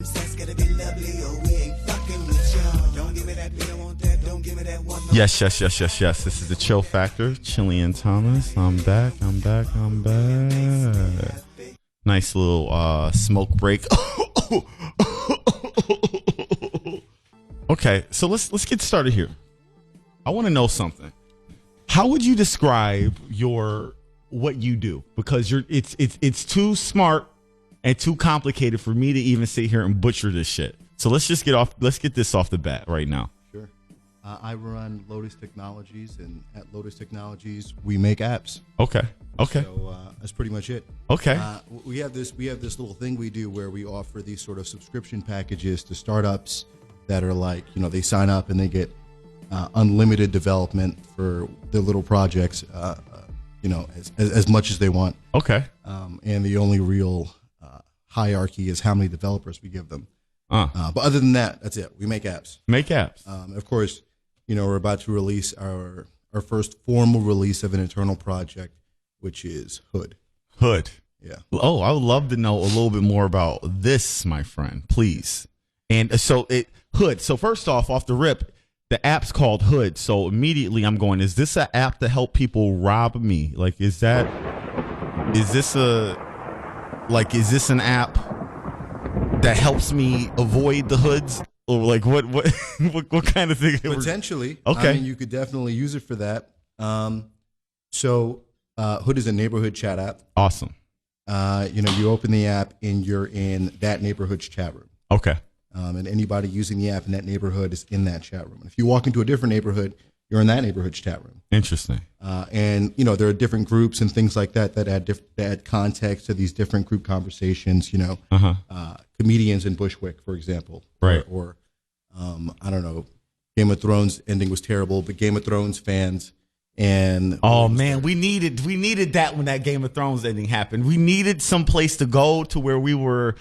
Yes. This is the Chill Factor. Chillian Thomas. I'm back. Nice little smoke break. Okay, so let's get started here. I want to know something. How would you describe what you do? Because it's too smart and too complicated for me to even sit here and butcher this shit. So let's get this off the bat right now. Sure. I run Lotus Technologies, and at Lotus Technologies, we make apps. Okay. So that's pretty much it. Okay. We have this little thing we do where we offer these sort of subscription packages to startups that are like, they sign up and they get unlimited development for their little projects, as much as they want. Okay. And the only real hierarchy is how many developers we give them. But other than that, that's it. We make apps. Of course, we're about to release our first formal release of an internal project, which is Hood. Yeah. Oh, I would love to know a little bit more about this, my friend, please. And so Hood. So first off the rip, the app's called Hood. So immediately I'm going, is this an app to help people rob me? Like, is this an app that helps me avoid the hoods? Or like what kind of thing? Potentially. Okay. I mean, you could definitely use it for that. So Hood is a neighborhood chat app. Awesome. You open the app and you're in that neighborhood's chat room. Okay. And anybody using the app in that neighborhood is in that chat room. If you walk into a different neighborhood, you're in that neighborhood's chat room. Interesting. And there are different groups and things like that add context to these different group conversations. Comedians in Bushwick, for example, right? Or I don't know, Game of Thrones ending was terrible, but Game of Thrones fans. And we needed that when that Game of Thrones ending happened. We needed some place to go to where we were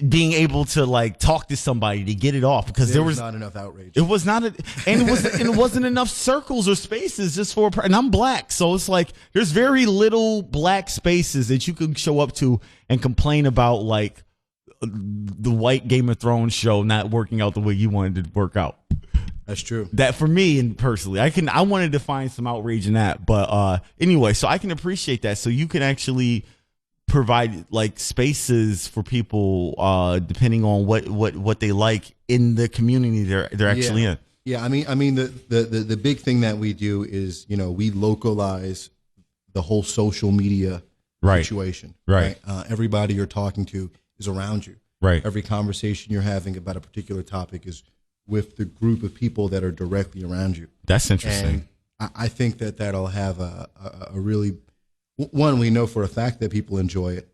being able to like talk to somebody to get it off, because there was not enough outrage. It was not, it wasn't enough circles or spaces just for. And I'm black, so it's like there's very little black spaces that you can show up to and complain about, like the white Game of Thrones show not working out the way you wanted it to work out. That's true. That for me, and personally, I wanted to find some outrage in that, but anyway, so I can appreciate that. So you can actually provide like spaces for people depending on what they like in the community they're actually in. Yeah, I mean the big thing that we do is we localize the whole social media situation. Right. Everybody you're talking to is around you. Right. Every conversation you're having about a particular topic is with the group of people that are directly around you. That's interesting. And I think that'll have a really, one, we know for a fact that people enjoy it.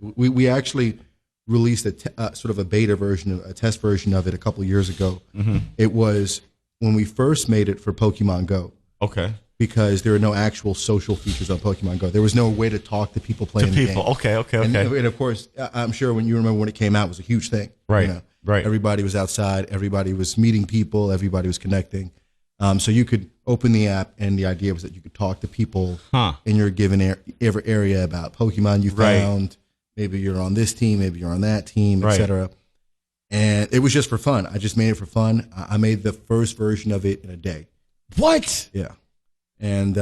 We actually released sort of a beta version, a test version of it a couple of years ago. Mm-hmm. It was when we first made it for Pokemon Go. Okay. Because there are no actual social features on Pokemon Go. There was no way to talk to people playing the game. Okay. And of course, I'm sure when you remember when it came out, it was a huge thing. Right. Right. Everybody was outside. Everybody was meeting people. Everybody was connecting. So you could open the app, and the idea was that you could talk to people in your given area about Pokemon you found. Right. Maybe you're on this team. Maybe you're on that team, etc. And it was just for fun. I just made it for fun. I made the first version of it in a day. What? Yeah. And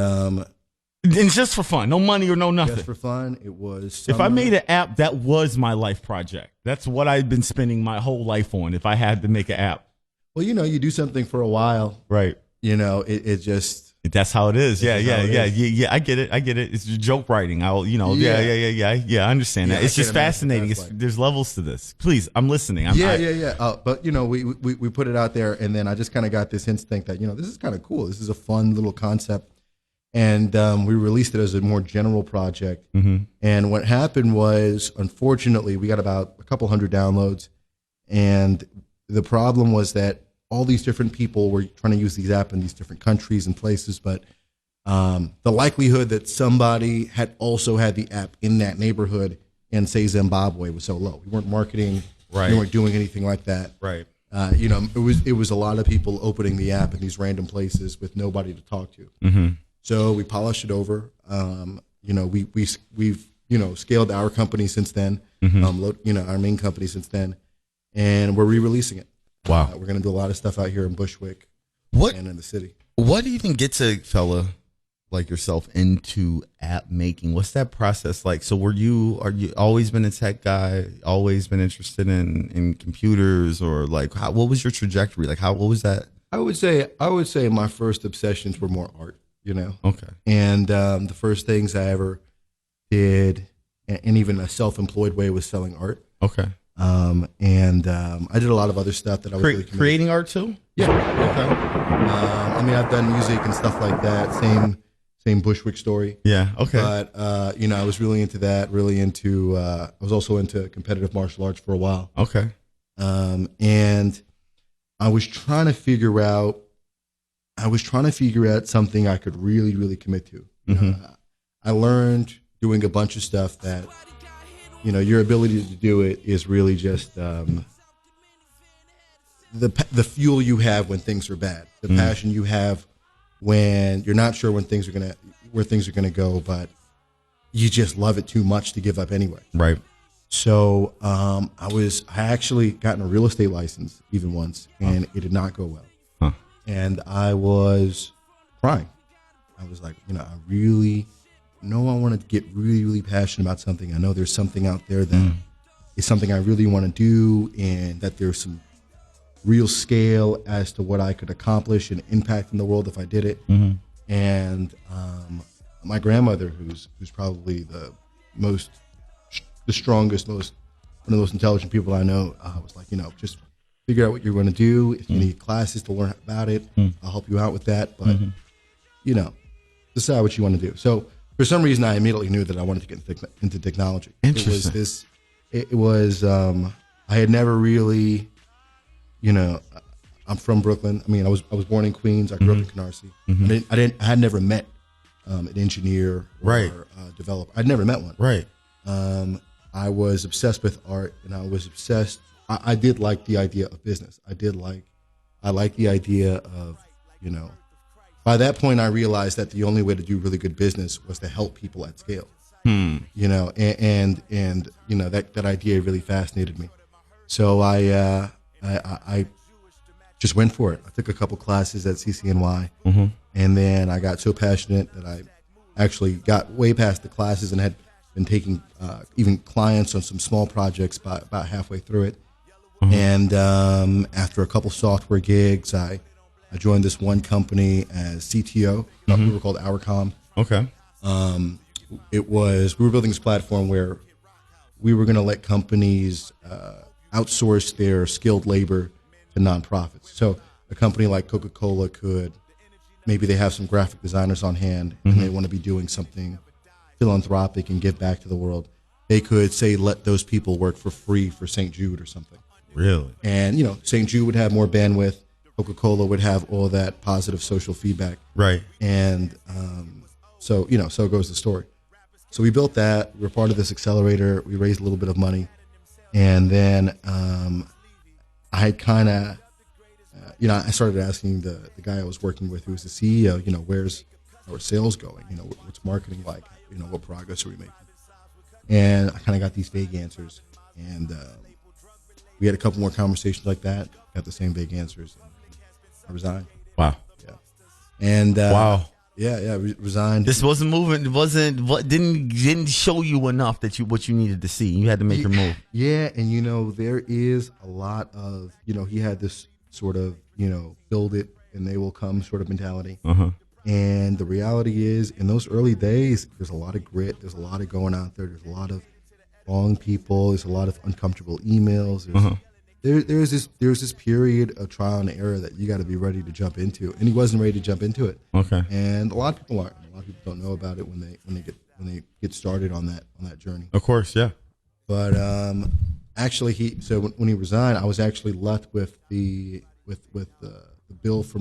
just for fun, no money or no nothing. Just for fun. It was summer. If I made an app, that was my life project. That's what I've been spending my whole life on. If I had to make an app. Well, you do something for a while. Right. It just. That's how it is. Yeah. I get it. It's joke writing. I understand that. It's just fascinating. There's levels to this. Please, I'm listening. But we put it out there, and then I just kind of got this instinct that this is kind of cool. This is a fun little concept, and we released it as a more general project. Mm-hmm. And what happened was, unfortunately, we got about a couple hundred downloads, and the problem was that all these different people were trying to use these apps in these different countries and places, but the likelihood that somebody had also had the app in that neighborhood in, say, Zimbabwe was so low. We weren't marketing. Right. We weren't doing anything like that. Right. It was a lot of people opening the app in these random places with nobody to talk to. Mm-hmm. So we polished it over. We've scaled our company since then. Mm-hmm. Our main company since then. and we're re-releasing it. Wow. We're going to do a lot of stuff out here in Bushwick and in the city. What even gets a fella like yourself into app making? What's that process like? So are you always been a tech guy, always been interested in computers, or like what was your trajectory? Like what was that? I would say my first obsessions were more art, Okay. And the first things I ever did, and even a self-employed way, was selling art. Okay. I did a lot of other stuff that I was really creating art too. Yeah. Okay. I've done music and stuff like that. Same Bushwick story. Yeah. Okay. But I was really into that. Really into. I was also into competitive martial arts for a while. Okay. And I was trying to figure out something I could really, really commit to. I learned doing a bunch of stuff that, your ability to do it is really just the fuel you have when things are bad, the passion you have when you're not sure where things are gonna go, but you just love it too much to give up anyway. Right. So I actually gotten a real estate license even once, and it did not go well. Huh. And I was crying. I was like, I really know I want to get really, really passionate about something. I know there's something out there that is something I really want to do, and that there's some real scale as to what I could accomplish and impact in the world if I did it. And my grandmother, who's probably the strongest, one of the most intelligent people I know, was like, just figure out what you're going to do. If you need classes to learn about it, I'll help you out with that. But, decide what you want to do. So for some reason, I immediately knew that I wanted to get into technology. Interesting. I had never really, I'm from Brooklyn. I was born in Queens. I grew up in Canarsie. I had never met an engineer or a developer. I'd never met one. Right. I was obsessed with art, and I was obsessed. I did like the idea of business. I like the idea of, by that point I realized that the only way to do really good business was to help people at scale. And that idea really fascinated me. So I just went for it. I took a couple classes at CCNY, and then I got so passionate that I actually got way past the classes and had been taking even clients on some small projects about halfway through it. And after a couple software gigs, I joined this one company as CTO. We were called Hourcom. Okay. We were building this platform where we were going to let companies outsource their skilled labor to nonprofits. So a company like Coca-Cola maybe they have some graphic designers on hand, and they want to be doing something philanthropic and give back to the world. They could say, let those people work for free for St. Jude or something. Really? And, St. Jude would have more bandwidth. Coca-Cola would have all that positive social feedback. Right. And so goes the story. So we built that. We were part of this accelerator. We raised a little bit of money. And then I had kind of, I started asking the guy I was working with, who was the CEO, where's our sales going? What's marketing like? What progress are we making? And I kind of got these vague answers. And we had a couple more conversations like that, got the same vague answers. I resigned. Wow. Yeah. And wow. Yeah, resigned. This wasn't moving. Didn't show you enough that what you needed to see. You had to make your move. Yeah, and there is a lot of he had this sort of build it and they will come sort of mentality. And the reality is, in those early days, there's a lot of grit. There's a lot of going out there. There's a lot of wrong people. There's a lot of uncomfortable emails. There's this period of trial and error that you got to be ready to jump into, and he wasn't ready to jump into it. Okay. And a lot of people aren't. A lot of people don't know about it when they get started on that journey. Of course, yeah. But actually, when he resigned, I was actually left with the bill for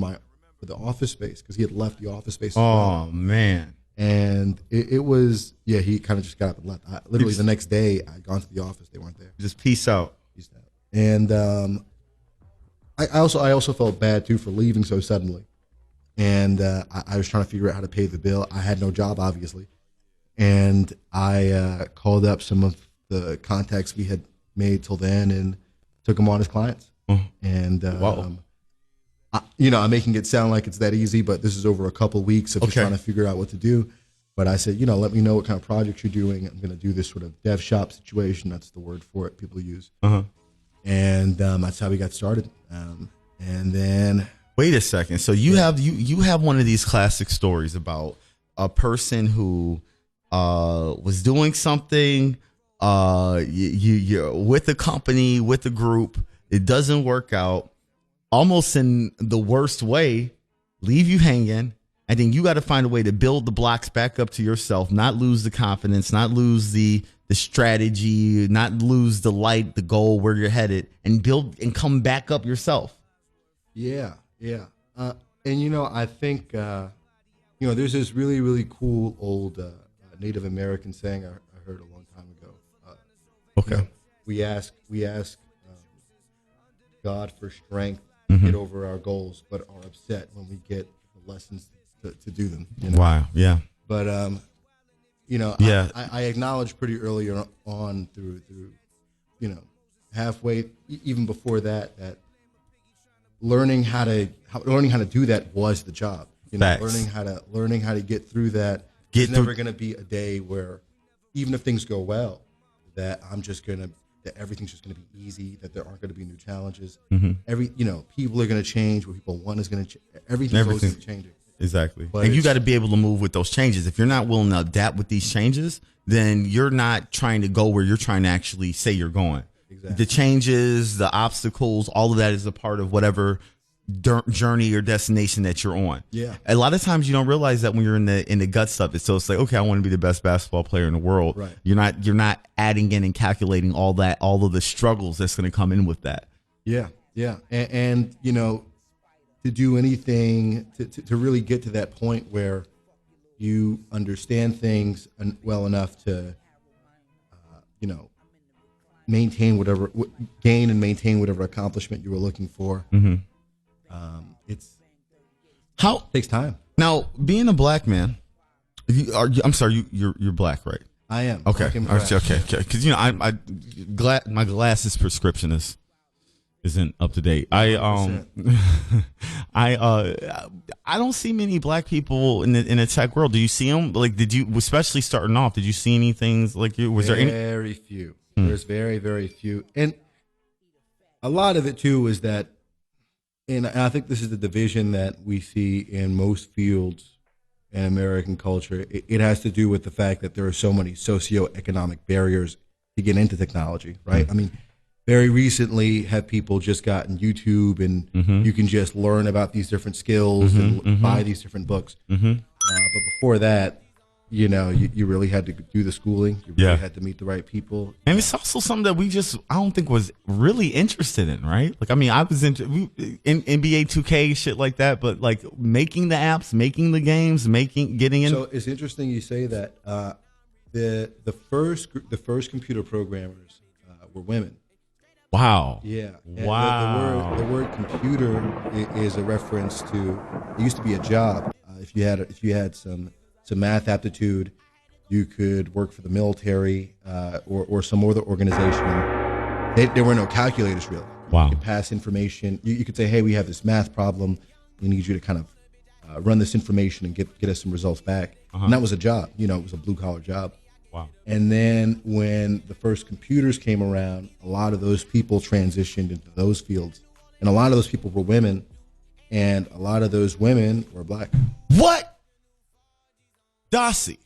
the office space, because he had left the office space. Oh man. And it was, he kind of just got up and left. Literally the next day, I'd gone to the office. They weren't there. Just peace out. And I also felt bad too for leaving so suddenly. And I was trying to figure out how to pay the bill. I had no job, obviously. And I called up some of the contacts we had made till then, and took them on as clients. And I'm making it sound like it's that easy, but this is over a couple of weeks of just trying to figure out what to do. But I said, let me know what kind of projects you're doing. I'm going to do this sort of dev shop situation. That's the word for it people use. And that's how we got started. And then wait a second. So you have one of these classic stories about a person who was doing something. You're with a company, with a group. It doesn't work out. Almost in the worst way, leave you hanging. And then you got to find a way to build the blocks back up to yourself, not lose the confidence, not lose the strategy, not lose the light, the goal, where you're headed, and build and come back up yourself. Yeah. And, I think, there's this really, really cool old Native American saying I heard a long time ago. We ask God for strength to get over our goals, but are upset when we get the lessons to do them. Wow. Yeah. But I acknowledged pretty early on through halfway, even before that learning how to do that was the job. Learning how to get through that. It's never going to be a day where, even if things go well, that everything's just going to be easy, that there aren't going to be new challenges. People are going to change. What people want is going to change. Everything's always changing. Exactly. But you got to be able to move with those changes. If you're not willing to adapt with these changes, then you're not trying to go where you're trying to actually say you're going. Exactly. The changes, the obstacles, all of that is a part of whatever journey or destination that you're on. Yeah. A lot of times you don't realize that when you're in the guts of it. So it's like, okay, I want to be the best basketball player in the world. Right. You're not adding in and calculating all of the struggles that's going to come in with that. Yeah. Yeah. And to do anything to really get to that point where you understand things well enough to, gain and maintain whatever accomplishment you were looking for. It takes time. Now, being a black man, you're black, right? I am. Okay. Okay. Because my glasses prescription isn't up to date. I don't see many black people in the tech world. Do you see them? Like, did you, especially starting off, did you see anything like you? Was there any? Very few. There's very, very few, and a lot of it too is that, and I think this is the division that we see in most fields in American culture. It has to do with the fact that there are so many socioeconomic barriers to get into technology, right? I mean, very recently have people just gotten YouTube, and you can just learn about these different skills and buy these different books. But before that, you really had to do the schooling. You really had to meet the right people. And it's also something that I don't think was really interested in, right? Like, I mean, I was in NBA 2K, shit like that, but like making the apps, making the games, getting in. So it's interesting you say that. The first computer programmers were women. Wow. Yeah. And wow. The word computer is a reference to, it used to be a job. If you had some math aptitude, you could work for the military or some other organization. There were no calculators really. Wow. You could pass information. You could say, hey, we have this math problem. We need you to kind of run this information and get us some results back. And that was a job. It was a blue collar job. Wow. And then when the first computers came around, a lot of those people transitioned into those fields. And a lot of those people were women, and a lot of those women were black. What? Dossey.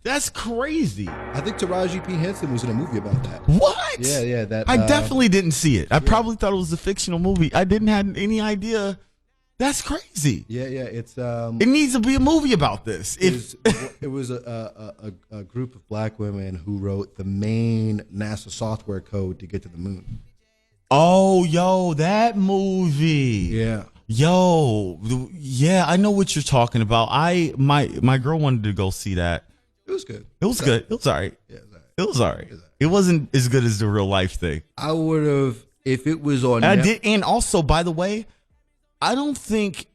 That's crazy. I think Taraji P. Henson was in a movie about that. What? Yeah. That I definitely didn't see it. I probably thought it was a fictional movie. I didn't have any idea. That's crazy. Yeah. It's it needs to be a movie about this. It was a group of black women who wrote the main NASA software code to get to the moon. Oh, yo, that movie. Yeah. Yo, yeah, I know what you're talking about. My girl wanted to go see that. It was good. It was good. It was all right. Yeah, it was all right. It wasn't as good as the real life thing. I would have, if it was on. And also, by the way, I don't think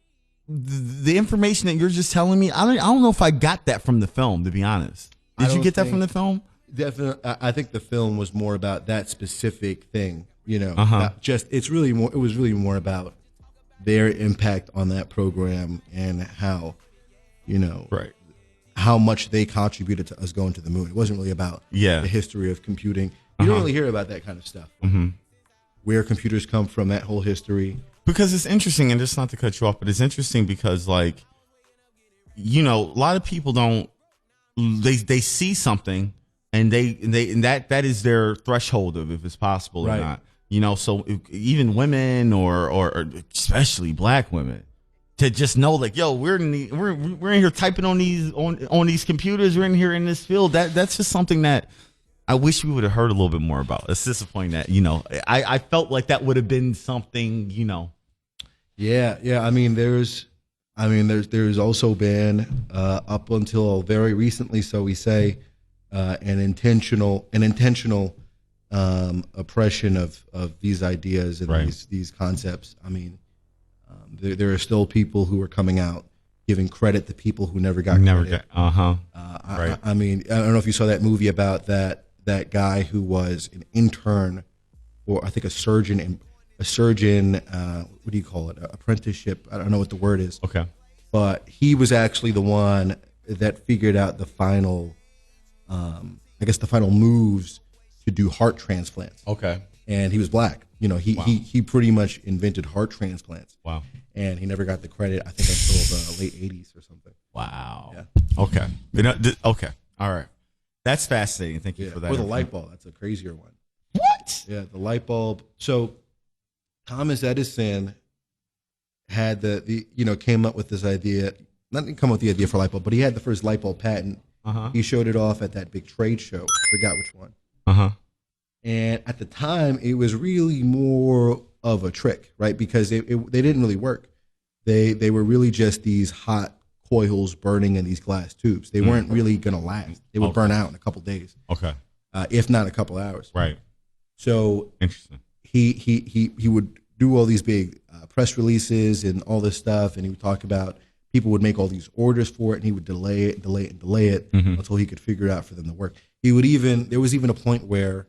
the information that you're just telling me, I don't know if I got that from the film, to be honest. Did you get that from the film? Definitely. I think the film was more about that specific thing. It's really more. It was really more about their impact on that program and how, right, how much they contributed to us going to the moon. It wasn't really about the history of computing. You don't really hear about that kind of stuff. Where computers come from, that whole history. Because it's interesting, and just not to cut you off, but it's interesting because, like, a lot of people don't. They see something, and that is their threshold of if it's possible or not. So even women or especially black women, to just know, like, yo, we're in here typing on these computers, we're in here in this field. That's just something that I wish we would have heard a little bit more about. It's disappointing that I felt like that would have been something. Yeah. I mean, there's also been up until very recently, so we say, an intentional oppression of these ideas and these concepts. I mean, there are still people who are coming out giving credit to people who never got credit. I mean, I don't know if you saw that movie about that guy who was an intern, or I think a surgeon. What do you call it? Apprenticeship. I don't know what the word is. Okay. But he was actually the one that figured out the final, the final moves to do heart transplants. Okay. And he was black. He pretty much invented heart transplants. Wow. And he never got the credit, I think, until the late 80s or something. Wow. Yeah. Okay. Okay. All right. That's fascinating. Thank you for that. Or the light bulb. That's a crazier one. What? Yeah, the light bulb. So Thomas Edison had came up with this idea, not come up with the idea for light bulb, but he had the first light bulb patent. He showed it off at that big trade show. I forgot which one. And at the time, it was really more of a trick, right? Because they didn't really work. They were really just these hot coils burning in these glass tubes. They weren't really going to last. They would burn out in a couple days. Okay. If not a couple hours. Right. So interesting. He would do all these big press releases and all this stuff, and he would talk about people would make all these orders for it, and he would delay it until he could figure it out for them to work. There was even a point where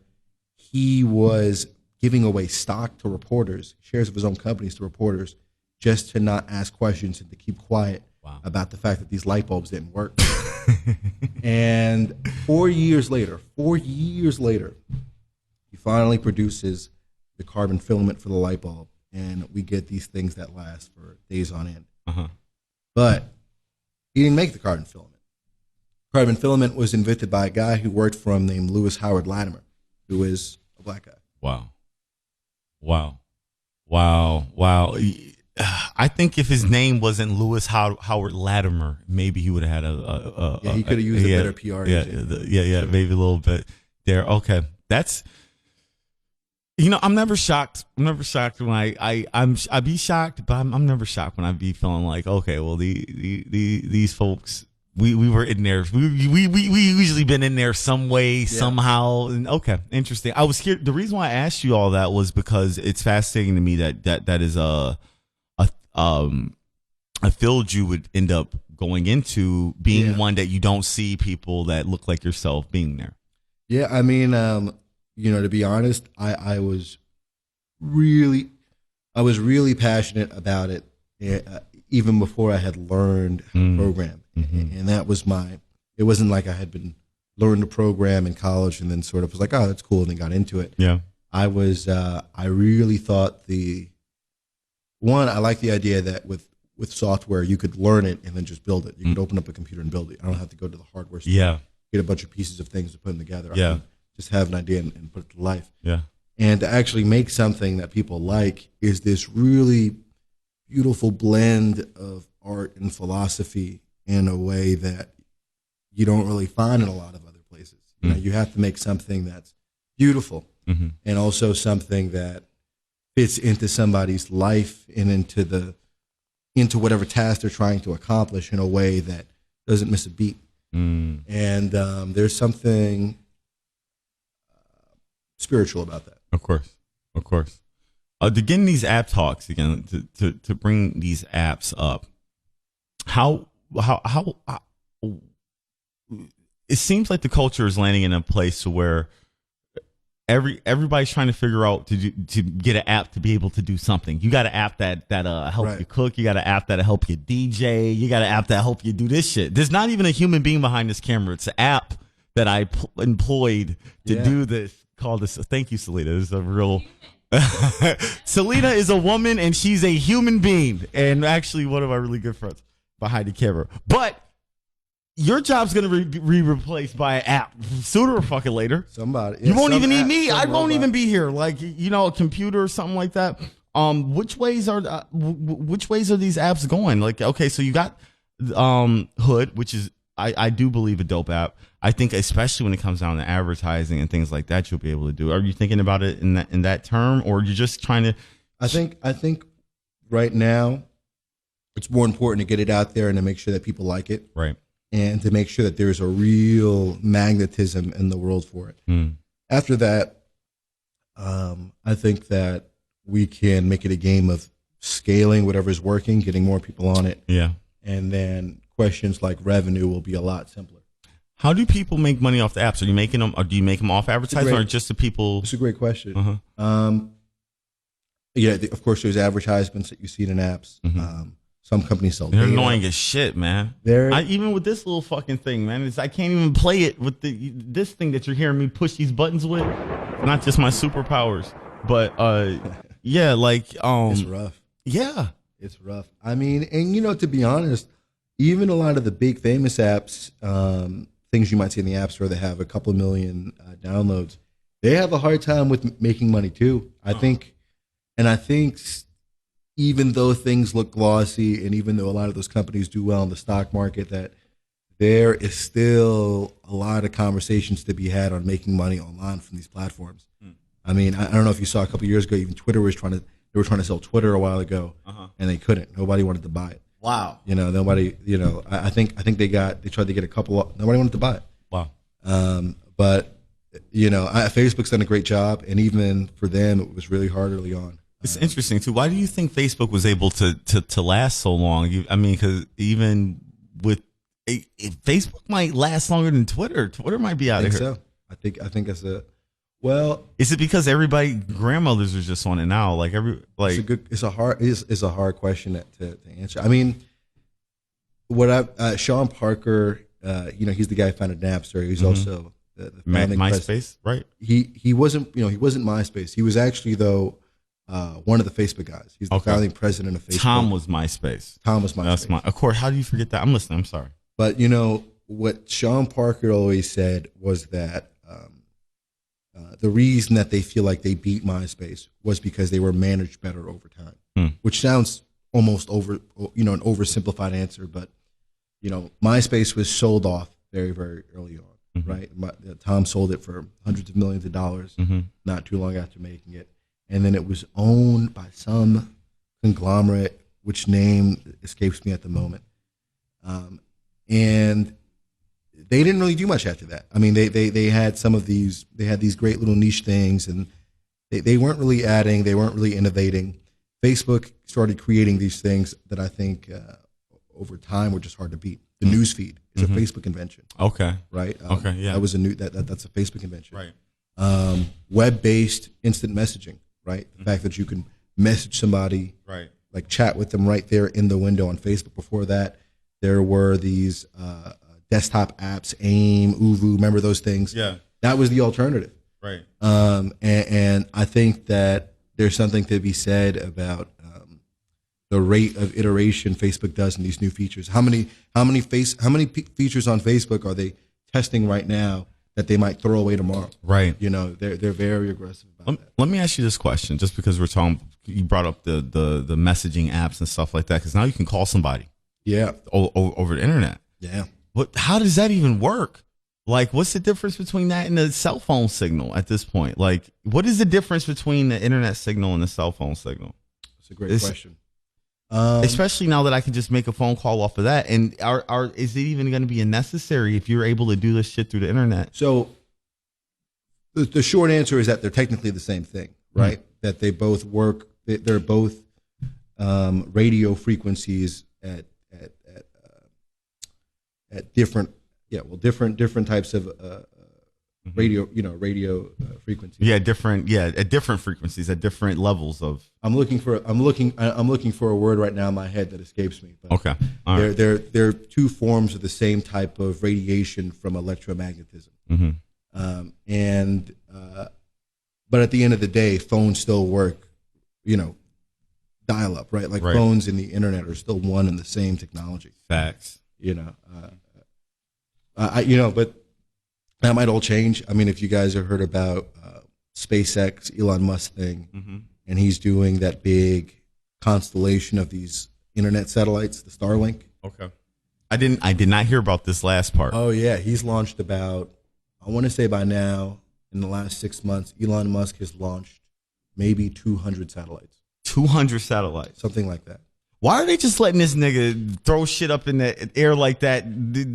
he was giving away stock to reporters, shares of his own companies to reporters, just to not ask questions and to keep quiet about the fact that these light bulbs didn't work. And 4 years later, he finally produces the carbon filament for the light bulb, and we get these things that last for days on end. But he didn't make the carbon filament. Carbon filament was invented by a guy who worked for him named Lewis Howard Latimer, who is a black guy. Wow. I think if his name wasn't Lewis Howard Latimer, maybe he would have had he could have used a better PR agent. Maybe a little bit there. Okay, that's. I'm never shocked. I'm never shocked when I be shocked, but I'm never shocked when I be feeling like, okay, well, these folks, we were in there. We usually been in there some way, somehow. And okay, interesting. I was scared. The reason why I asked you all that was because it's fascinating to me that is a field you would end up going into, being one that you don't see people that look like yourself being there. Yeah, I mean, to be honest, I was really passionate about it, even before I had learned how to program. And that was it wasn't like I had been learned to program in college and then sort of was like, oh, that's cool, and then got into it. Yeah. I really thought I like the idea that with software, you could learn it and then just build it. You could open up a computer and build it. I don't have to go to the hardware store, get a bunch of pieces of things to put them together. I can just have an idea and put it to life. Yeah. And to actually make something that people like is this really beautiful blend of art and philosophy in a way that you don't really find in a lot of other places. You have to make something that's beautiful and also something that fits into somebody's life and into whatever task they're trying to accomplish in a way that doesn't miss a beat. And there's something spiritual about that. Of course. To get in these app talks again, to bring these apps up, how it seems like the culture is landing in a place where everybody's trying to figure out to get an app to be able to do something. You got an app that help you cook. You got an app that'll help you DJ. You got an app that help you do this shit. There's not even a human being behind this camera. It's an app that I employed to do this. Called this. Thank you, Selena. This is a real. Selena is a woman and she's a human being, and actually one of my really good friends behind the camera. But your job's gonna be replaced by an app sooner or fucking later. Somebody. You won't even need me. I won't even be here. Like, a computer or something like that. Which ways are these apps going? Like, okay, so you got Hood, which is I do believe a dope app. I think especially when it comes down to advertising and things like that, you'll be able to do. Are you thinking about it in that term, or you're just trying to? I think right now it's more important to get it out there and to make sure that people like it. Right. And to make sure that there's a real magnetism in the world for it. After that, I think that we can make it a game of scaling whatever's working, getting more people on it. Yeah. And then questions like revenue will be a lot simpler. How do people make money off the apps? Are you making them, or do you make them off advertising, or just the people? It's a great question. Yeah, of course, there's advertisements that you see in apps. Some companies sell. They're annoying as shit, man. Even with this little fucking thing, man, I can't even play it with this thing that you're hearing me push these buttons with. Not just my superpowers, but yeah, like it's rough. Yeah, it's rough. I mean, and to be honest, even a lot of the big famous apps, things you might see in the App Store that have a couple of million downloads, they have a hard time with making money too. I think even though things look glossy, and even though a lot of those companies do well in the stock market, that there is still a lot of conversations to be had on making money online from these platforms. I mean, I don't know if you saw a couple of years ago, even Twitter were trying to sell Twitter a while ago, and they couldn't. Nobody wanted to buy it. Wow. Nobody. I think they tried to get a couple. Nobody wanted to buy it. Wow. But Facebook's done a great job, and even for them, it was really hard early on. It's interesting too. Why do you think Facebook was able to last so long? Because even with Facebook might last longer than Twitter. Twitter might be out of here. So I think it's Is it because grandmothers are just on it now? It's a hard question to answer. I mean, Sean Parker, he's the guy who founded Napster. He's also the founding MySpace, president. right? He wasn't MySpace. He was actually though. One of the Facebook guys. He's the founding president of Facebook. Tom was MySpace. That's of course. How do you forget that? I'm listening. I'm sorry. But what Sean Parker always said was that the reason that they feel like they beat MySpace was because they were managed better over time. Which sounds almost an oversimplified answer, but MySpace was sold off very, very early on, right? Tom sold it for hundreds of millions of dollars not too long after making it. And then it was owned by some conglomerate, which name escapes me at the moment. And they didn't really do much after that. I mean, they had they had these great little niche things, and they weren't really adding, they weren't really innovating. Facebook started creating these things that I think over time were just hard to beat. The news feed is a Facebook invention. Okay. Right? Okay, yeah. That was that's a Facebook invention. Right. Web-based instant messaging. Right, the fact that you can message somebody, right, like chat with them right there in the window on Facebook. Before that, there were these desktop apps, AIM, Uvu. Remember those things? Yeah, that was the alternative. Right. And I think that there's something to be said about the rate of iteration Facebook does in these new features. How many features on Facebook are they testing right now that they might throw away tomorrow? Right. They're very aggressive about that. Let me ask you this question, just because you brought up the messaging apps and stuff like that, because now you can call somebody. Yeah. Over the internet. Yeah. How does that even work? Like, what's the difference between that and the cell phone signal at this point? Like, what is the difference between the internet signal and the cell phone signal? That's a great question. Especially now that I can just make a phone call off of that. And is it even going to be necessary if you're able to do this shit through the internet? So the short answer is that they're technically the same thing, right? That they both work. They're both radio frequencies at different types of radio frequencies. Yeah, at different frequencies, at different levels of. I'm looking for a word right now in my head that escapes me. But okay, all right. They're two forms of the same type of radiation from electromagnetism. But at the end of the day, phones still work. Dial up, right? Like phones and the internet are still one and the same technology. Facts. But that might all change. I mean, if you guys have heard about SpaceX, Elon Musk thing, and he's doing that big constellation of these internet satellites, the Starlink. Okay. I did not hear about this last part. Oh yeah, he's launched about, I want to say by now, in the last 6 months, Elon Musk has launched maybe 200 satellites. 200 satellites. Something like that. Why are they just letting this nigga throw shit up in the air like that?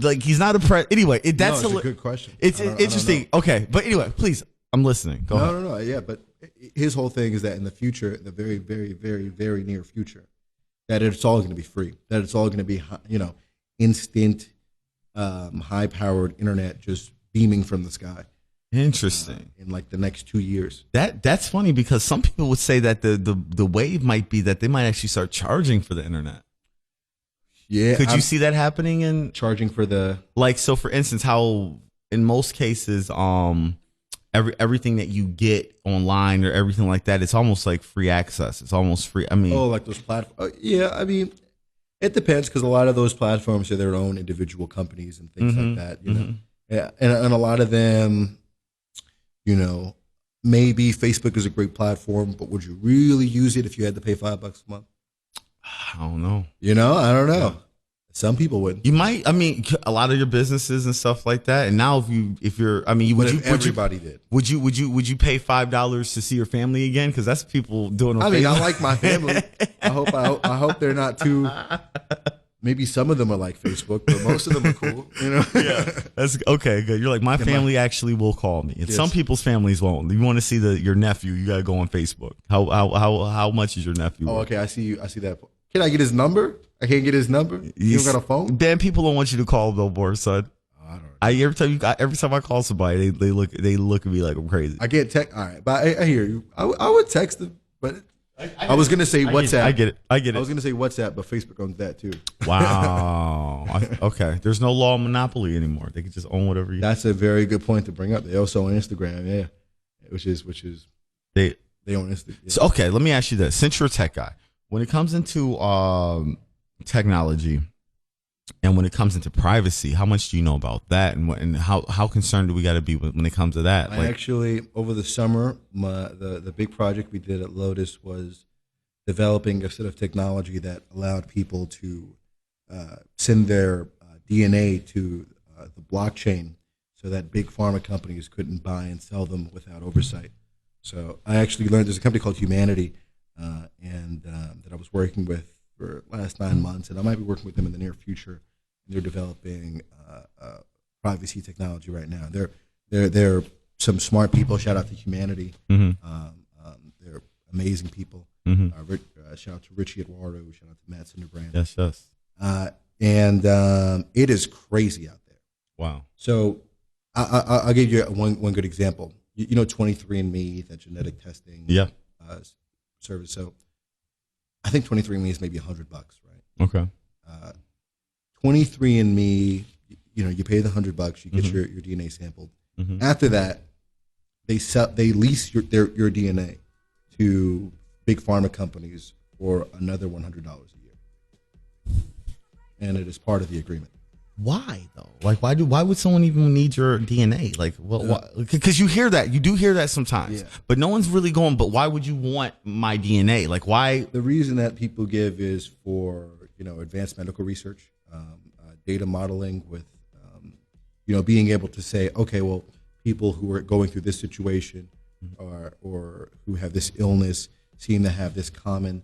Like, he's not a anyway, that's a good question. It's interesting. Okay, but anyway, please, I'm listening. Go ahead. No. Yeah, but his whole thing is that in the future, the very, very, very, very near future, that it's all going to be free. That it's all going to be, instant, high-powered internet just beaming from the sky. Interesting. In like the next 2 years. That's funny because some people would say that the wave might be that they might actually start charging for the internet. Yeah. Could you see that happening in charging for the so for instance, how in most cases everything that you get online or everything like that, it's almost like free access. It's almost free. I mean, like those platforms. Yeah, I mean, it depends because a lot of those platforms are their own individual companies and things like that. Yeah, and a lot of them. Maybe Facebook is a great platform, but would you really use it if you had to pay $5 a month? I don't know. I don't know. Yeah. Some people would. You might. I mean, a lot of your businesses and stuff like that. And now, everybody did. Would you pay $5 to see your family again? Because that's people doing. I mean, I like my family. I hope they're not too. Maybe some of them are like Facebook, but most of them are cool. Yeah, that's okay. Good. You're like, my family actually will call me, and yes. Some people's families won't. You want to see your nephew? You gotta go on Facebook. How much is your nephew? Oh, okay. I see that. Can I get his number? I can't get his number. You don't got a phone? Dan, people don't want you to call Billboard, son. Every time I call somebody, they look at me like I'm crazy. I can't text. All right, but I hear you. I would text them, but. I was gonna say WhatsApp. I get it. I was gonna say WhatsApp, but Facebook owns that too. Wow. Okay. There's no law of monopoly anymore. They can just own whatever you. That's a very good point to bring up. They also own Instagram, yeah, which is they own Instagram. Yeah. So okay, let me ask you this: since you're a tech guy, when it comes into technology, and when it comes into privacy, how much do you know about that, and how concerned do we got to be when it comes to that? I actually, over the summer, the big project we did at Lotus was developing a set of technology that allowed people to send their DNA to the blockchain so that big pharma companies couldn't buy and sell them without oversight. So I actually learned there's a company called Humanity and that I was working with for the last 9 months, and I might be working with them in the near future. They're developing privacy technology right now. They're some smart people. Shout out to Humanity. They're amazing people. Shout out to Richie Eduardo. Shout out to Matt Cinderbrand. Yes. And it is crazy out there. Wow. So I'll give you one good example. 23andMe, that genetic testing service. So I think 23andMe is maybe $100, right? Okay. 23andMe, you pay the $100, you get your DNA sampled. After that, they lease your DNA to big pharma companies for another $100 a year, and it is part of the agreement. Why though? Like, why would someone even need your DNA? Like, because you do hear that sometimes, but no one's really going. But why would you want my DNA? Like, why? The reason that people give is for advanced medical research, data modeling with, being able to say, okay, well, people who are going through this situation or who have this illness seem to have this common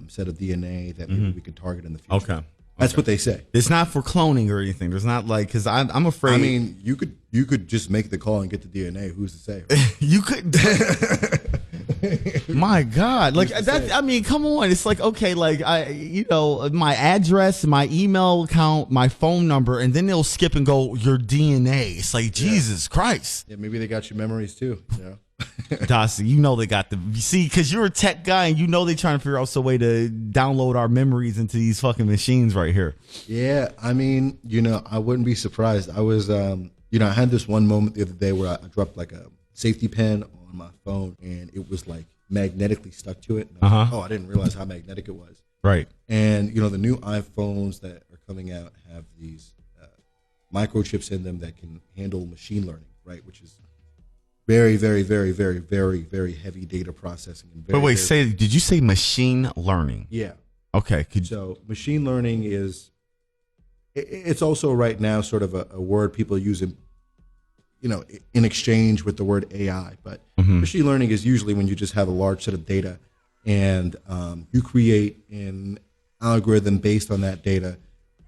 set of DNA that maybe we could target in the future. Okay. That's what they say. It's not for cloning or anything. There's not because I'm afraid. I mean, you could just make the call and get the DNA. Who's to say? You could. My God, like that. I mean, come on. It's like, okay, like my address, my email account, my phone number, and then they'll skip and go your DNA. It's like, Jesus Christ. Yeah, maybe they got your memories too. Dossey, they got because you're a tech guy and they're trying to figure out some way to download our memories into these fucking machines right here. Yeah, I mean, I wouldn't be surprised. I was, I had this one moment the other day where I dropped like a safety pin on my phone and it was like magnetically stuck to it. And I didn't realize how magnetic it was. Right. And, the new iPhones that are coming out have these microchips in them that can handle machine learning, right, which is very, very, very, very, very, very heavy data processing. And did you say machine learning? Yeah. Okay. So machine learning it's also right now sort of a word people use in exchange with the word AI. But machine learning is usually when you just have a large set of data and you create an algorithm based on that data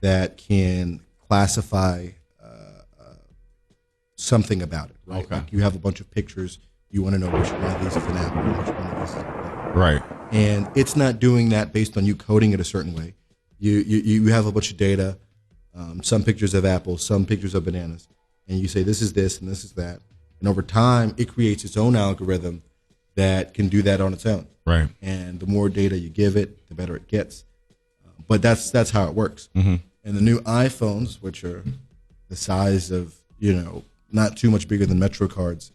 that can classify something about it, right? Okay. Like you have a bunch of pictures, you want to know which one of these is an apple, which one of these is a pear. Right. And it's not doing that based on you coding it a certain way. You have a bunch of data, some pictures of apples, some pictures of bananas, and you say this is this and this is that. And over time, it creates its own algorithm that can do that on its own. Right. And the more data you give it, the better it gets. But that's how it works. And the new iPhones, which are the size of, not too much bigger than Metro cards,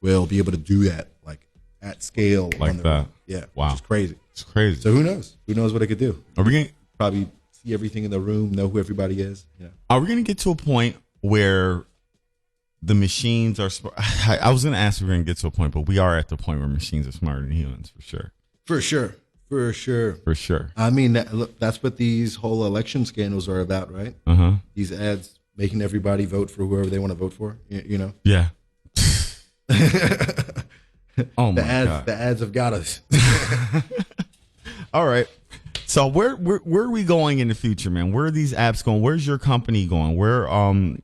will be able to do that like at scale. Like that. Yeah. Wow. Which is crazy. It's crazy. So who knows? Who knows what it could do? Are we going to probably see everything in the room, know who everybody is? Yeah. Are we going to get to a point where the machines are smart? I was going to ask if we're going to get to a point, but we are at the point where machines are smarter than humans, for sure. For sure. For sure. For sure. I mean, look, that's what these whole election scandals are about, right? These ads making everybody vote for whoever they want to vote for, Yeah. Oh my God. The ads have got us. All right. So where are we going in the future, man? Where are these apps going? Where's your company going?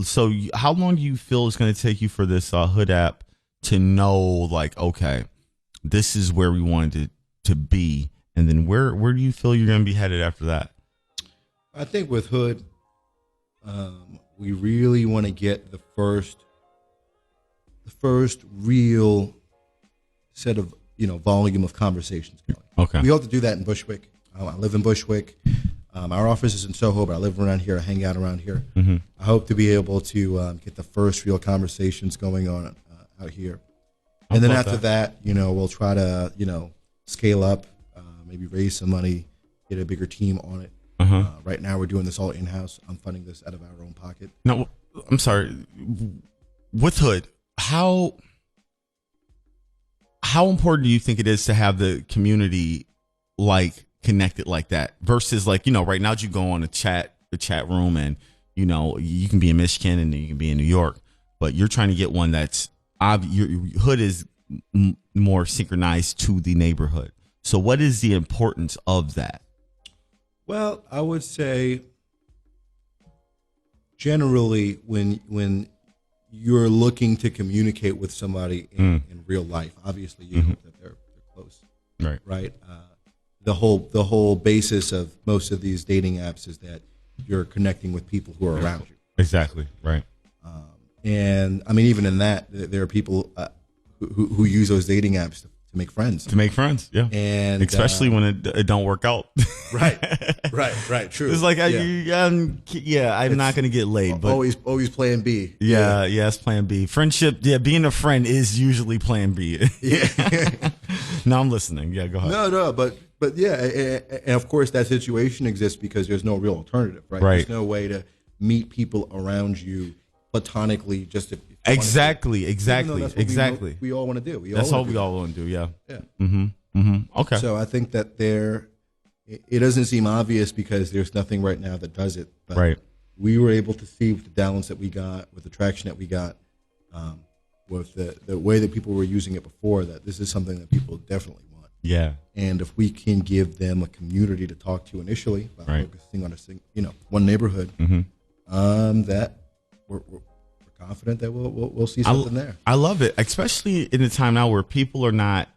So how long do you feel it's going to take you for this Hood app to know, like, okay, this is where we wanted it to be, and then where do you feel you're going to be headed after that? I think with Hood, we really want to get the first real set of volume of conversations going. Okay. We hope to do that in Bushwick. I live in Bushwick. Our office is in Soho, but I live around here. I hang out around here. I hope to be able to get the first real conversations going on out here. And then after that, we'll try to, scale up, maybe raise some money, get a bigger team on it. Right now, we're doing this all in-house. I'm funding this out of our own pocket. No, I'm sorry. With Hood, how important do you think it is to have the community like connected like that versus like, right now you go on the chat room and, you can be in Michigan and you can be in New York, but you're trying to get one that's your Hood is more synchronized to the neighborhood. So what is the importance of that? Well, I would say generally when you're looking to communicate with somebody in real life, obviously you hope that they're close. Right. The whole basis of most of these dating apps is that you're connecting with people who are around you. Exactly. Right. And I mean, even in that, there are people who use those dating apps to make friends. Yeah. And especially when it don't work out. Right. True. It's like, I'm not going to get laid. But always plan B. Yeah, it's plan B. Friendship, being a friend is usually plan B. Yeah. No, I'm listening. Yeah, go ahead. No, but yeah, and of course that situation exists because there's no real alternative, right? There's no way to meet people around you platonically just if exactly. We all want to do. That's all we all want to do. Yeah. Okay. So I think that it doesn't seem obvious because there's nothing right now that does it. But we were able to see with the downloads that we got, with the traction that we got, with the way that people were using it before, that this is something that people definitely want. Yeah. And if we can give them a community to talk to initially by focusing on one neighborhood, that we're confident that we'll see something there. I love it, especially in the time now where people are not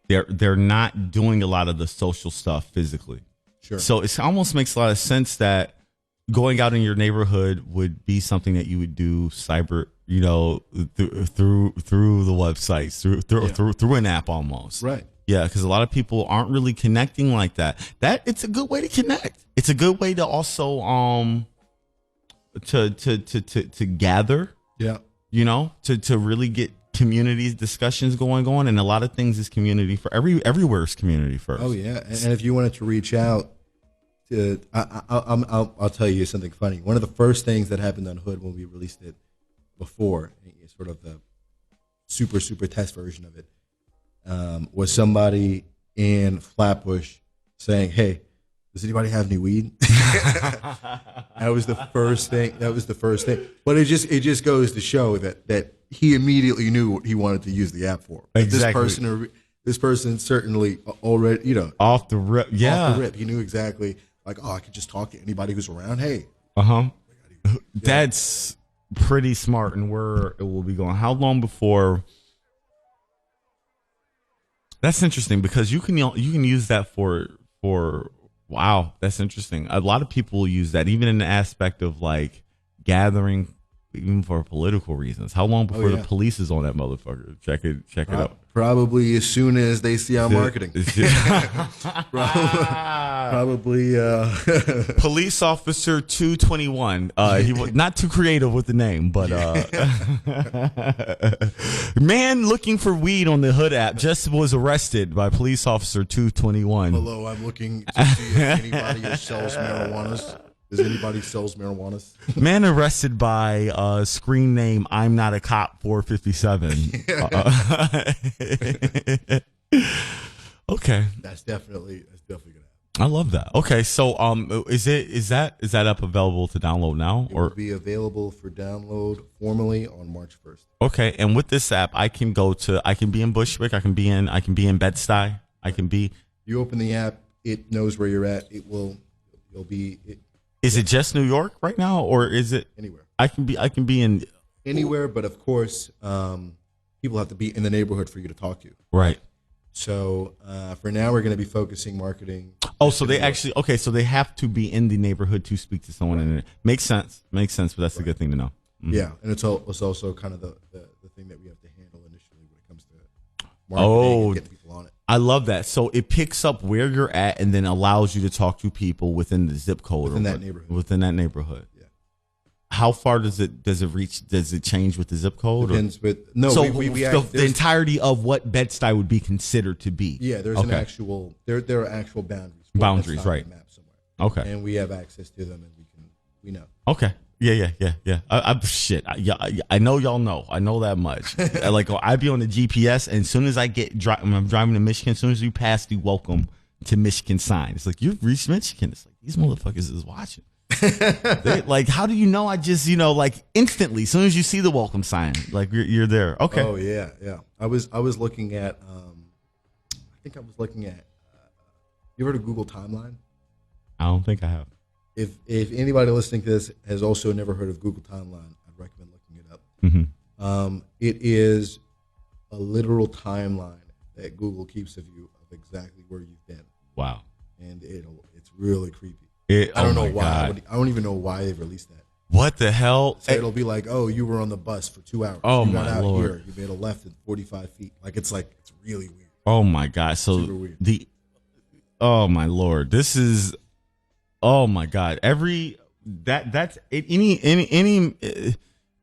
they're not doing a lot of the social stuff physically. Sure. So it almost makes a lot of sense that going out in your neighborhood would be something that you would do cyber, through the websites, through an app almost. Right. Yeah, because a lot of people aren't really connecting like that. It's a good way to connect. It's a good way to also to gather. Yeah. To really get community discussions going on, and a lot of things is community for everywhere's community first. Oh yeah, and if you wanted to reach out to, I'll tell you something funny. One of the first things that happened on Hood when we released it before, sort of the super test version of it, was somebody in Flatbush saying, "Hey, does anybody have any weed?" That was the first thing. But it just goes to show that he immediately knew what he wanted to use the app for. Exactly. This person certainly already, off the rip. Yeah. Off the rip. He knew exactly, like, I could just talk to anybody who's around. Hey. Yeah. That's pretty smart, and where it will be going. How long before? That's interesting, because you can use that for. Wow, that's interesting. A lot of people use that, even in the aspect of like gathering, even for political reasons. How long before the police is on that motherfucker? Check it out. Probably as soon as they see our marketing. Probably. Police Officer 221. He was not too creative with the name, but man looking for weed on the Hood app just was arrested by Police Officer 221. Hello, I'm looking to see if anybody sells marijuana. Does anybody sells marijuana? Man arrested by screen name I'm Not a Cop 457. Okay. That's definitely gonna happen. I love that. Okay, so is that app available to download now, or be available for download formally on March 1st? Okay, and with this app, I can be in Bushwick, I can be in Bed-Stuy, You open the app, it knows where you're at. Is it just New York right now, or is it anywhere? I can be in anywhere, but of course, people have to be in the neighborhood for you to talk to. Right. So for now, we're going to be focusing marketing. Oh, so they actually so they have to be in the neighborhood to speak to someone, and it makes sense, but that's a good thing to know. Mm-hmm. Yeah, and it's also kind of the thing that we have to handle initially when it comes to marketing and getting people on it. I love that. So it picks up where you're at and then allows you to talk to people within the zip code within that neighborhood. Within that neighborhood. Yeah. How far does it reach? Does it change with the zip code? Depends with no. So the entirety of what Bed-Stuy would be considered to be. Yeah, there's an actual there are actual boundaries. Boundaries, right? Map somewhere. Okay. And we have access to them, and we know. Okay. Yeah. I know y'all know. I know that much. I be on the GPS, and as soon as I'm driving to Michigan, as soon as you pass the welcome to Michigan sign, it's like, you've reached Michigan. It's like, these motherfuckers is watching. How do you know? I just, instantly, as soon as you see the welcome sign, you're there. Okay. Oh yeah. I was looking at. You heard of Google Timeline? I don't think I have. If anybody listening to this has also never heard of Google Timeline, I'd recommend looking it up. Mm-hmm. It is a literal timeline that Google keeps of you of exactly where you've been. Wow. And it's really creepy. I don't know why. I don't even know why they've released that. What the hell? So it'll be like, oh, you were on the bus for 2 hours. Oh, you my got out Lord. Here. You made a left at 45 feet. It's really weird. Oh my God. So super weird. Oh my Lord. This is, oh my God. That's any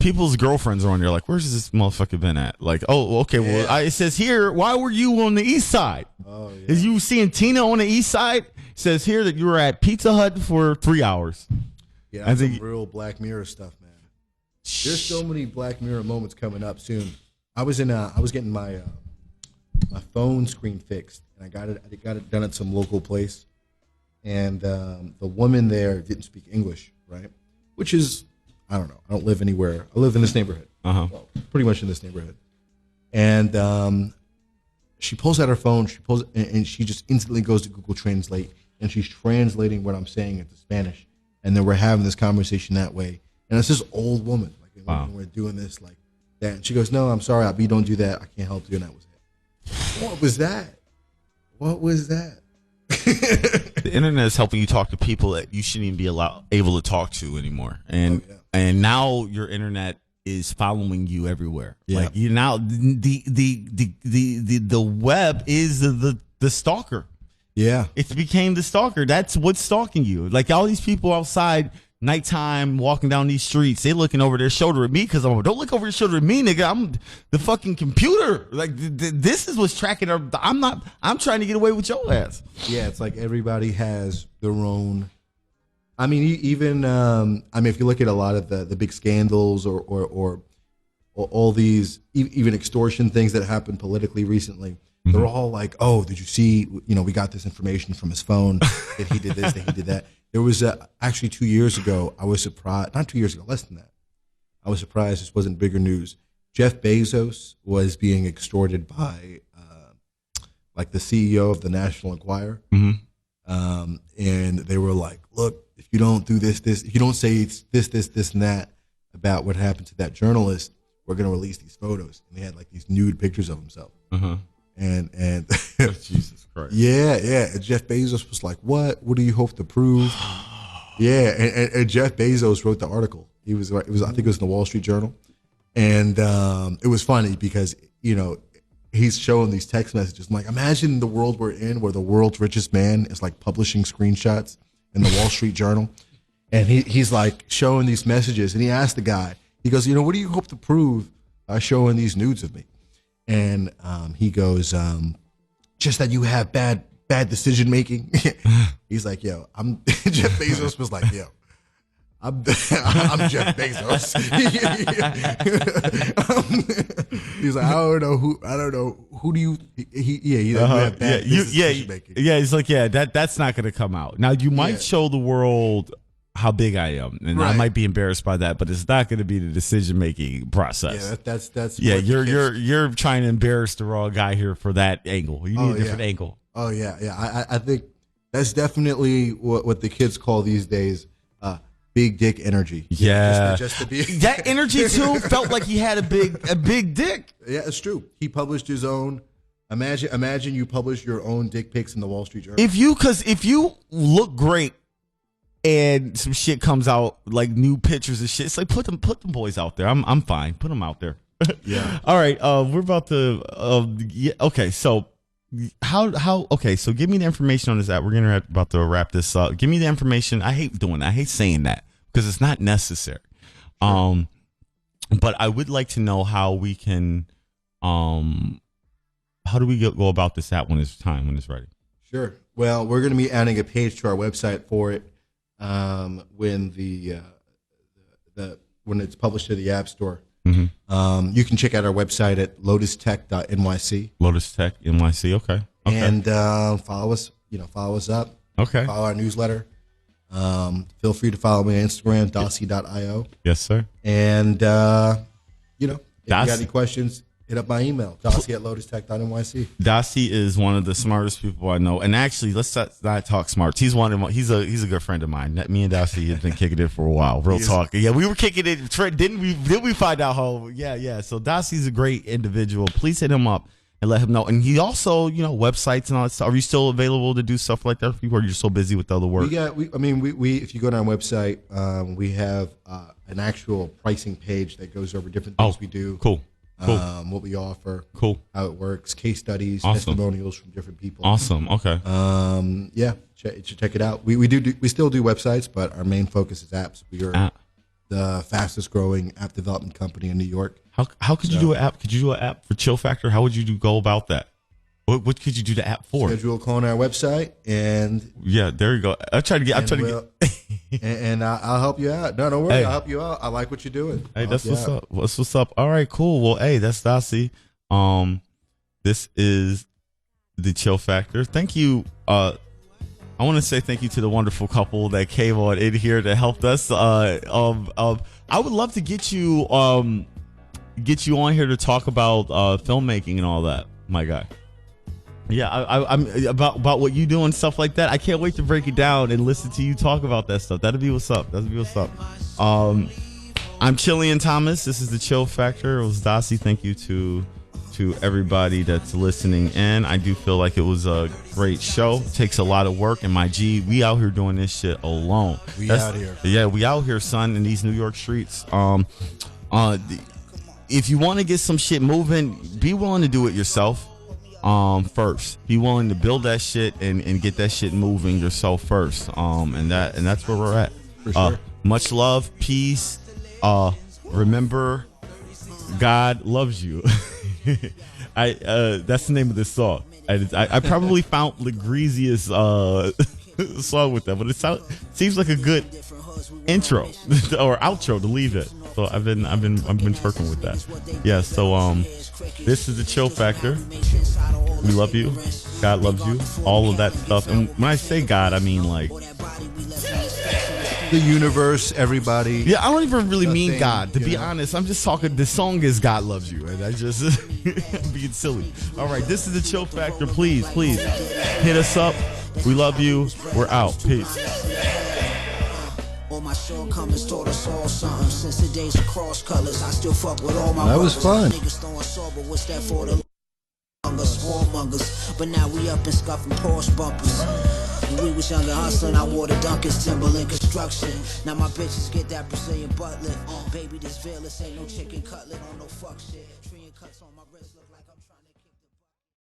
people's girlfriends are on there. Like, where's this motherfucker been at? Like, oh, okay. Yeah. Well, it says here, why were you on the east side? Oh, yeah. Is you seeing Tina on the east side? It says here that you were at Pizza Hut for 3 hours. Yeah, that's some real Black Mirror stuff, man. There's so many Black Mirror moments coming up soon. I was getting my phone screen fixed, and I got it done at some local place, and the woman there didn't speak English, right? Which is, I don't know. I don't live anywhere. I live in this neighborhood. Well, pretty much in this neighborhood. And she pulls out her phone. And she just instantly goes to Google Translate, and she's translating what I'm saying into Spanish. And then we're having this conversation that way. And it's this old woman, like, we're doing this like that. And she goes, no, I'm sorry, we don't do that. I can't help you. And that was it. What was that? What was that? The internet is helping you talk to people that you shouldn't even be able to talk to anymore. And and now your internet is following you everywhere. Yeah. Like, you now the web is the stalker. Yeah. It became the stalker. That's what's stalking you. Like, all these people outside nighttime walking down these streets, they looking over their shoulder at me because I'm, don't look over your shoulder at me, nigga. I'm the fucking computer. Like, this is what's tracking her. I'm trying to get away with your ass. Yeah, it's like everybody has their own. I mean, even if you look at a lot of the big scandals or all these even extortion things that happened politically recently, they're all like, oh, did you see? We got this information from his phone that he did this, that he did that. There was actually 2 years ago, I was surprised, not 2 years ago, less than that. I was surprised this wasn't bigger news. Jeff Bezos was being extorted by like the CEO of the National Enquirer. And they were like, look, if you don't do this, if you don't say it's this, and that about what happened to that journalist, we're going to release these photos. And they had like these nude pictures of himself. And Jesus Christ. Yeah. And Jeff Bezos was like, what do you hope to prove? Yeah. And Jeff Bezos wrote the article. I think it was in the Wall Street Journal. And it was funny because, he's showing these text messages. I'm like, imagine the world we're in where the world's richest man is like publishing screenshots in the Wall Street Journal. And he's like showing these messages. And he asked the guy, he goes, what do you hope to prove by showing these nudes of me? And he goes, just that you have bad decision making. He's like, yo, I'm Jeff Bezos was like, yo, I'm Jeff Bezos. He's like, I don't know who do you you have bad decision making. Yeah, he's like, that's not gonna come out. Now you might show the world how big I am, and I might be embarrassed by that, but it's not going to be the decision making process. Yeah, that's you're trying to embarrass the wrong guy here for that angle. You need a different angle. Oh yeah. I think that's definitely what the kids call these days big dick energy. Yeah, just to be that energy too felt like he had a big dick. Yeah, it's true. He published his own. Imagine you publish your own dick pics in the Wall Street Journal. If you look great and some shit comes out, like new pictures and shit, it's like put them boys out there. I'm fine. Put them out there. Yeah. All right. We're about to. Okay. So how? Okay. So give me the information on this app. We're about to wrap this up. Give me the information. I hate doing that. I hate saying that because it's not necessary. Sure. But I would like to know how we can. How do we go about this app when it's ready? Sure. Well, we're going to be adding a page to our website for it. When when it's published to the App Store. You can check out our website at lotustech.nyc. Lotus Tech NYC, okay. And follow us up. Okay. Follow our newsletter. Feel free to follow me on Instagram, Dossey.io. Yes, sir. And if you got any questions, hit up my email, Dossey@lotustech.nyc. Dossey is one of the smartest people I know. And actually, let's not talk smarts. He's a good friend of mine. Me and Dossey have been kicking it for a while. Real talk. Yeah, we were kicking it. Didn't we find out how? Yeah. So Dossey's a great individual. Please hit him up and let him know. And he also, websites and all that stuff. Are you still available to do stuff like that for people, or are you so busy with the other work? We if you go to our website, we have an actual pricing page that goes over different things we do. Cool. What we offer, how it works, case studies, testimonials from different people. Awesome. Okay. Check it out. We still do websites, but our main focus is apps. We are the fastest growing app development company in New York. How could you do an app? Could you do an app for Chill Factor? How would you go about that? What could you do the app for? Schedule a call on our website, and there you go. I'm trying to get. And I'll help you out. No, don't worry. I'll help you out. I like what you're doing. Hey, that's what's up. That's what's up. All right, cool. Well, hey, that's Dossey. This is the Chill Factor. Thank you. I want to say thank you to the wonderful couple that came on in here that helped us. I would love to get you on here to talk about filmmaking and all that, my guy. Yeah, I'm about what you do and stuff like that. I can't wait to break it down and listen to you talk about that stuff. That'll be what's up. I'm Chillian Thomas. This is the Chill Factor. It was Dossey. Thank you to everybody that's listening in. I do feel like it was a great show. It takes a lot of work, and my G, we out here doing this shit alone. We out here. Yeah, we out here, son, in these New York streets. If you want to get some shit moving, be willing to do it yourself. First, be willing to build that shit and get that shit moving yourself first. And that's where we're at. For sure. Much love, peace. Remember, God loves you. That's the name of this song. I probably found the greasiest song with that, but it seems like a good intro or outro to leave it. So I've been twerking with that. Yeah. So this is the Chill Factor. We love you. God loves you. All of that stuff. And when I say God, I mean like the universe, everybody. Yeah, I don't even really mean God. To be honest, I'm just talking. The song is God loves you, and I just I'm being silly. All right, this is the Chill Factor. Please hit us up. We love you. We're out. Peace. All my shortcomings taught us all something. Since the days of cross colors, I still fuck with all my That was fun. Niggas throwing saw, but what's that for? The warmongers. But now we up and scuffing Porsche bumpers. When we was younger hustling, I wore the Dunkins, Timberland construction. Now my bitches get that Brazilian butt lift. Baby, this veil, this ain't no chicken cutlet on no fuck shit. Tree and cuts on my wrist.